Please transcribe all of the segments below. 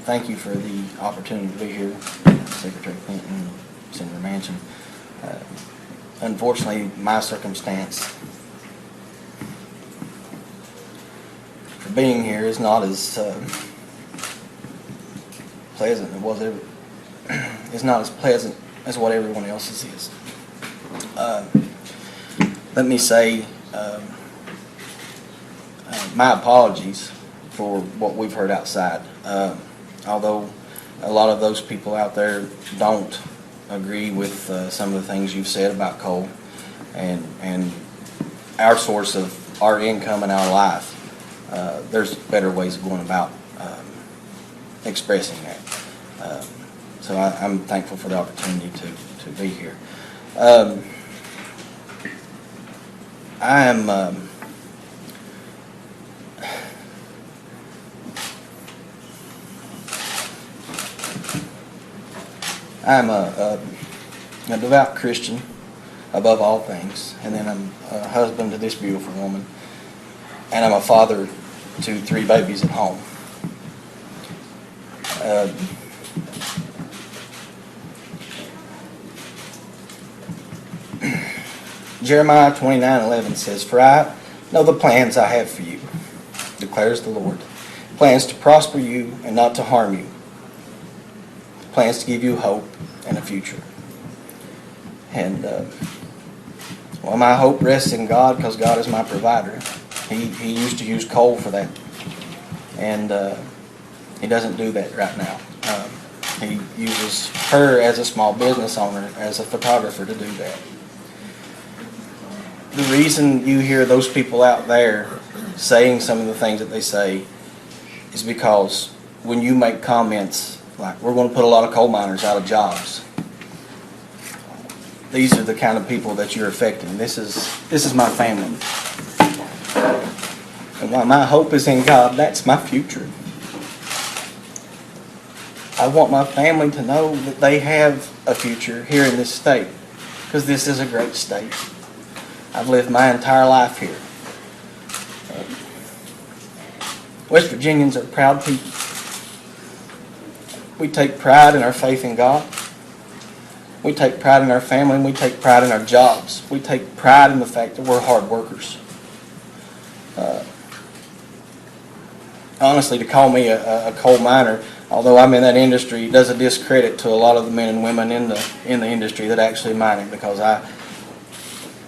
thank you for the opportunity to be here, Secretary Clinton, Senator Manchin. Unfortunately, my circumstance for being here is not as pleasant. It's not as pleasant as what everyone else's is. Let me say my apologies for what we've heard outside. Although a lot of those people out there don't agree with some of the things you've said about coal and our source of our income and our life, there's better ways of going about expressing that. So I'm thankful for the opportunity to be here. I'm a devout Christian above all things, and then I'm a husband to this beautiful woman, and I'm a father to 3 babies at home. Jeremiah 29:11 says, "For I know the plans I have for you, declares the Lord, plans to prosper you and not to harm you, plans to give you hope and a future." And well, my hope rests in God because God is my provider. He used to use coal for that, and he doesn't do that right now. He uses her as a small business owner, as a photographer, to do that. The reason you hear those people out there saying some of the things that they say is because when you make comments like, "We're going to put a lot of coal miners out of jobs," these are the kind of people that you're affecting. This is my family. And while my hope is in God, that's my future. I want my family to know that they have a future here in this state, because this is a great state. I've lived my entire life here. West Virginians are proud people. We take pride in our faith in God. We take pride in our family, and we take pride in our jobs. We take pride in the fact that we're hard workers. Honestly, to call me a coal miner, although I'm in that industry, does a discredit to a lot of the men and women in the industry that actually mine it, because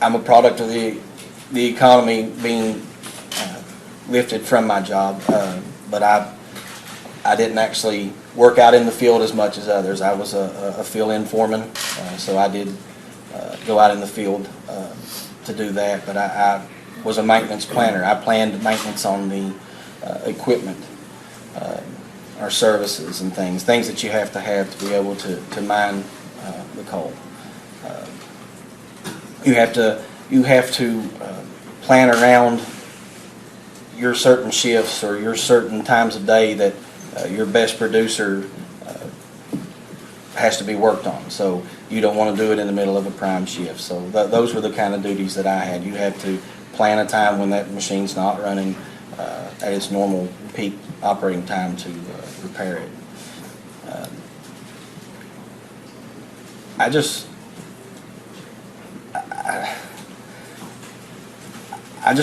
I'm a product of the economy being lifted from my job, but I didn't actually work out in the field as much as others. I was a fill-in foreman, so I did go out in the field to do that, but I was a maintenance planner. I planned maintenance on the equipment, our services and things that you have to be able to mine the coal. You have to plan around your certain shifts or your certain times of day that your best producer has to be worked on. So you don't want to do it in the middle of a prime shift. So those were the kind of duties that I had. You had to plan a time when that machine's not running at its normal peak operating time to repair it. I just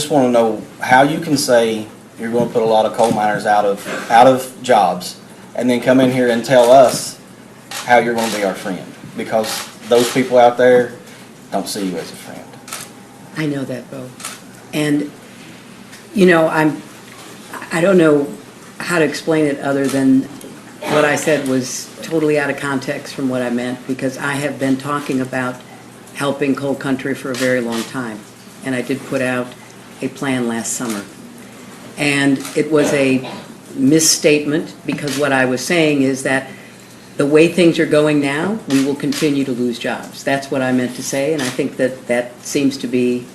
want to know how you can say you're going to put a lot of coal miners out of jobs, and then come in here and tell us how you're going to be our friend, because those people out there don't see you as a friend. I know that, Bo. And, you know, I don't know how to explain it other than what I said was totally out of context from what I meant, because I have been talking about helping coal country for a very long time. And I did put out a plan last summer. And it was a misstatement, because what I was saying is that the way things are going now, we will continue to lose jobs. That's what I meant to say, and I think that seems to be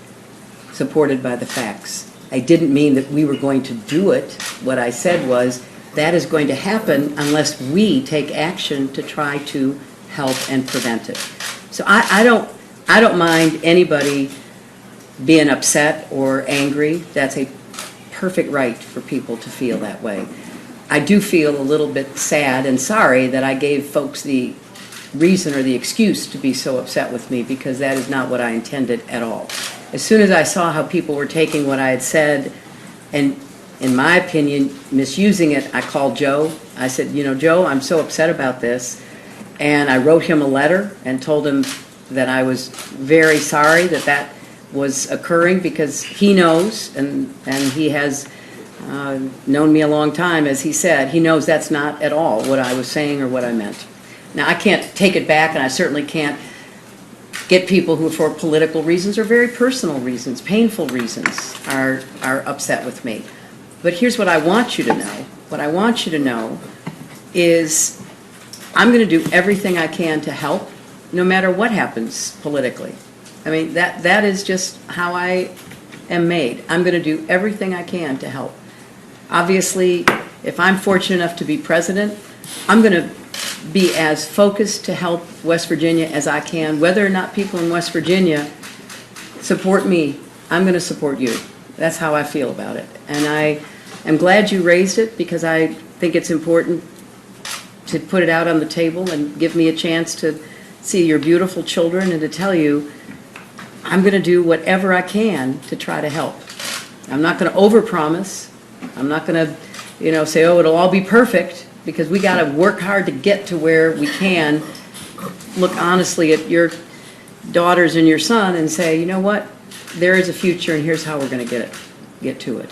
supported by the facts. I didn't mean that we were going to do it. What I said was that is going to happen unless we take action to try to help and prevent it. So I don't mind anybody being upset or angry. That's a perfect right for people to feel that way. I do feel a little bit sad and sorry that I gave folks the reason or the excuse to be so upset with me, because that is not what I intended at all. As soon as I saw how people were taking what I had said and, in my opinion, misusing it, I called Joe. I said, you know, Joe, I'm so upset about this. And I wrote him a letter and told him that I was very sorry that that was occurring, because he knows, and he has known me a long time, as he said. He knows that's not at all what I was saying or what I meant. Now, I can't take it back, and I certainly can't get people who, for political reasons or very personal reasons, painful reasons, are upset with me. But here's what I want you to know. What I want you to know is I'm going to do everything I can to help, no matter what happens politically. I mean, that is just how I am made. I'm going to do everything I can to help. Obviously, if I'm fortunate enough to be president, I'm going to be as focused to help West Virginia as I can. Whether or not people in West Virginia support me, I'm going to support you. That's how I feel about it. And I am glad you raised it, because I think it's important to put it out on the table and give me a chance to see your beautiful children and to tell you I'm going to do whatever I can to try to help. I'm not going to overpromise. I'm not going to, say, oh, it'll all be perfect, because we got to work hard to get to where we can look honestly at your daughters and your son and say, you know what, there is a future, and here's how we're going to get to it.